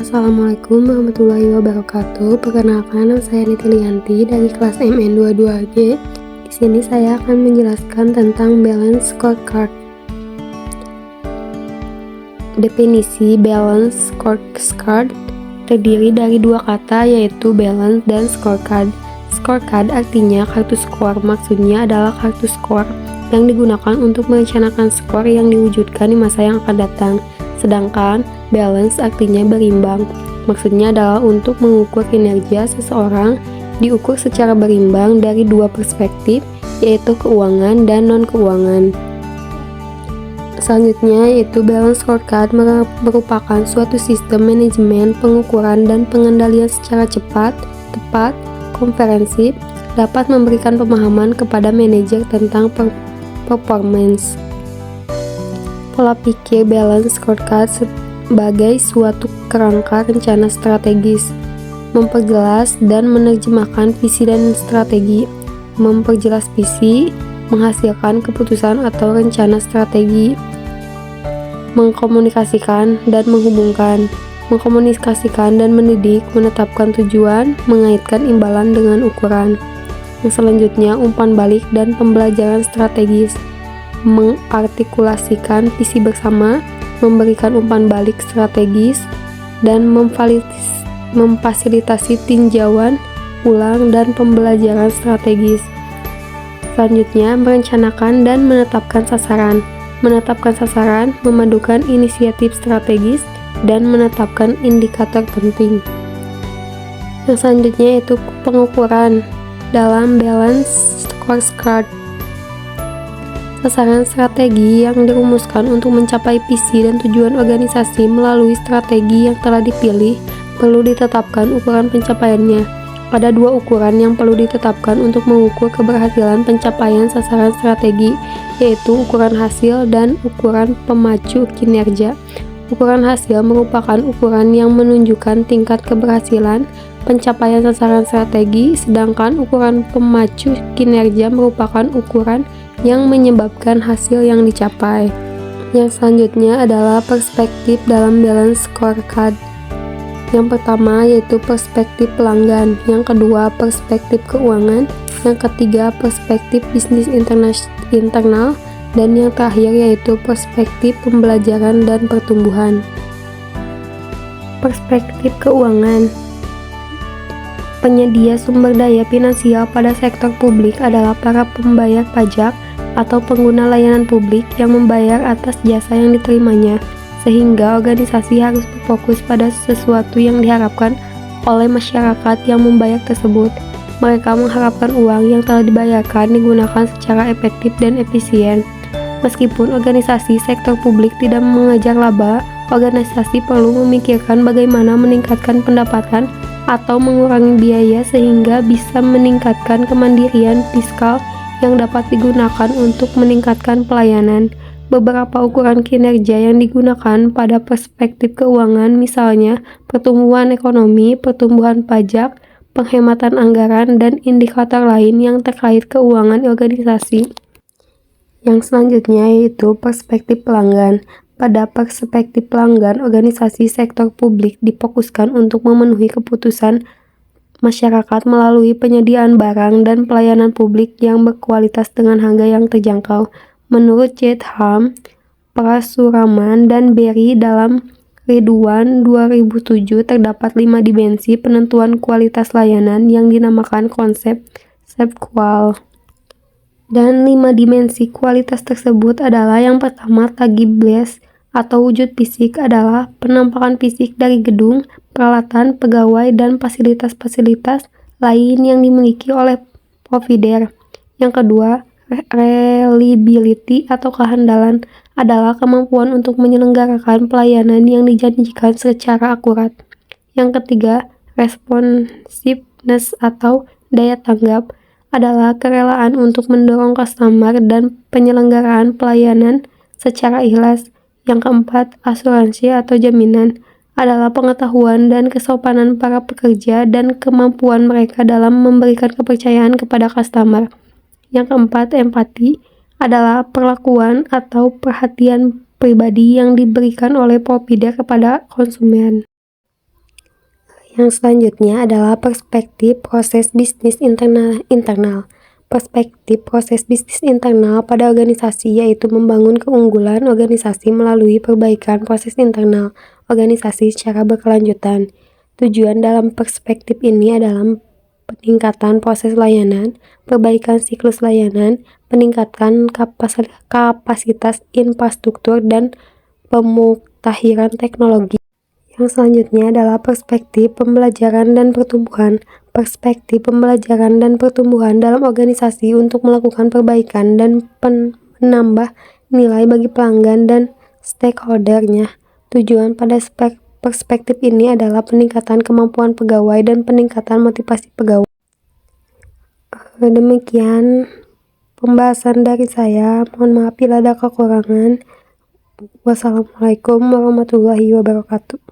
Assalamualaikum warahmatullahi wabarakatuh. Perkenalkan, nama saya Niti Lianti dari kelas MN22G. Di sini saya akan menjelaskan tentang balance scorecard. Definisi balance scorecard terdiri dari dua kata, yaitu balance dan scorecard. Scorecard artinya kartu skor, maksudnya adalah kartu skor yang digunakan untuk merencanakan skor yang diwujudkan di masa yang akan datang. Sedangkan balance artinya berimbang, maksudnya adalah untuk mengukur kinerja seseorang diukur secara berimbang dari dua perspektif, yaitu keuangan dan non-keuangan. Selanjutnya yaitu balance scorecard merupakan suatu sistem manajemen pengukuran dan pengendalian secara cepat, tepat, komprehensif, dapat memberikan pemahaman kepada manajer tentang performance. Pola pikir balance scorecard sebagai suatu kerangka rencana strategis, memperjelas dan menerjemahkan visi dan strategi, memperjelas visi, menghasilkan keputusan atau rencana strategi, mengkomunikasikan dan menghubungkan, mengkomunikasikan dan mendidik, menetapkan tujuan, mengaitkan imbalan dengan ukuran. Yang selanjutnya umpan balik dan pembelajaran strategis, mengartikulasikan visi bersama, memberikan umpan balik strategis, dan memfasilitasi tinjauan ulang dan pembelajaran strategis. Selanjutnya, merencanakan dan menetapkan sasaran. Menetapkan sasaran, memadukan inisiatif strategis, dan menetapkan indikator penting. Yang selanjutnya yaitu pengukuran dalam balance scorecard. Sasaran strategi yang dirumuskan untuk mencapai visi dan tujuan organisasi melalui strategi yang telah dipilih perlu ditetapkan ukuran pencapaiannya. Ada dua ukuran yang perlu ditetapkan untuk mengukur keberhasilan pencapaian sasaran strategi, yaitu ukuran hasil dan ukuran pemacu kinerja. Ukuran hasil merupakan ukuran yang menunjukkan tingkat keberhasilan pencapaian sasaran strategi, sedangkan ukuran pemacu kinerja merupakan ukuran yang menyebabkan hasil yang dicapai. Yang selanjutnya adalah perspektif dalam balance scorecard. Yang pertama yaitu perspektif pelanggan, yang kedua perspektif keuangan, yang ketiga perspektif bisnis internal, dan yang terakhir yaitu perspektif pembelajaran dan pertumbuhan. Perspektif keuangan. Penyedia sumber daya finansial pada sektor publik adalah para pembayar pajak atau pengguna layanan publik yang membayar atas jasa yang diterimanya, sehingga organisasi harus berfokus pada sesuatu yang diharapkan oleh masyarakat yang membayar tersebut. Mereka mengharapkan uang yang telah dibayarkan digunakan secara efektif dan efisien. Meskipun organisasi sektor publik tidak mengejar laba, organisasi perlu memikirkan bagaimana meningkatkan pendapatan atau mengurangi biaya sehingga bisa meningkatkan kemandirian fiskal yang dapat digunakan untuk meningkatkan pelayanan. Beberapa ukuran kinerja yang digunakan pada perspektif keuangan, misalnya pertumbuhan ekonomi, pertumbuhan pajak, penghematan anggaran, dan indikator lain yang terkait keuangan organisasi. Yang selanjutnya yaitu perspektif pelanggan. Pada perspektif pelanggan, organisasi sektor publik difokuskan untuk memenuhi kebutuhan masyarakat melalui penyediaan barang dan pelayanan publik yang berkualitas dengan harga yang terjangkau. Menurut Chatham, Parasuraman, dan Berry dalam Ridwan 2007 terdapat 5 dimensi penentuan kualitas layanan yang dinamakan konsep SEPQUAL. Dan 5 dimensi kualitas tersebut adalah yang pertama tagibles atau wujud fisik adalah penampakan fisik dari gedung, peralatan, pegawai, dan fasilitas-fasilitas lain yang dimiliki oleh provider. Yang kedua, reliability atau kehandalan adalah kemampuan untuk menyelenggarakan pelayanan yang dijanjikan secara akurat. Yang ketiga, responsiveness atau daya tanggap adalah kerelaan untuk mendorong customer dan penyelenggaraan pelayanan secara ikhlas. Yang keempat, asuransi atau jaminan adalah pengetahuan dan kesopanan para pekerja dan kemampuan mereka dalam memberikan kepercayaan kepada customer. Yang keempat, empati adalah perlakuan atau perhatian pribadi yang diberikan oleh provider kepada konsumen. Yang selanjutnya adalah perspektif proses bisnis internal. Perspektif proses bisnis internal pada organisasi yaitu membangun keunggulan organisasi melalui perbaikan proses internal organisasi secara berkelanjutan. Tujuan dalam perspektif ini adalah peningkatan proses layanan, perbaikan siklus layanan, peningkatan kapasitas infrastruktur, dan pemutahiran teknologi. Yang selanjutnya adalah perspektif pembelajaran dan pertumbuhan. Perspektif pembelajaran dan pertumbuhan dalam organisasi untuk melakukan perbaikan dan menambah nilai bagi pelanggan dan stakeholder-nya. Tujuan pada perspektif ini adalah peningkatan kemampuan pegawai dan peningkatan motivasi pegawai. Demikian pembahasan dari saya. Mohon maaf bila ada kekurangan. Wassalamualaikum warahmatullahi wabarakatuh.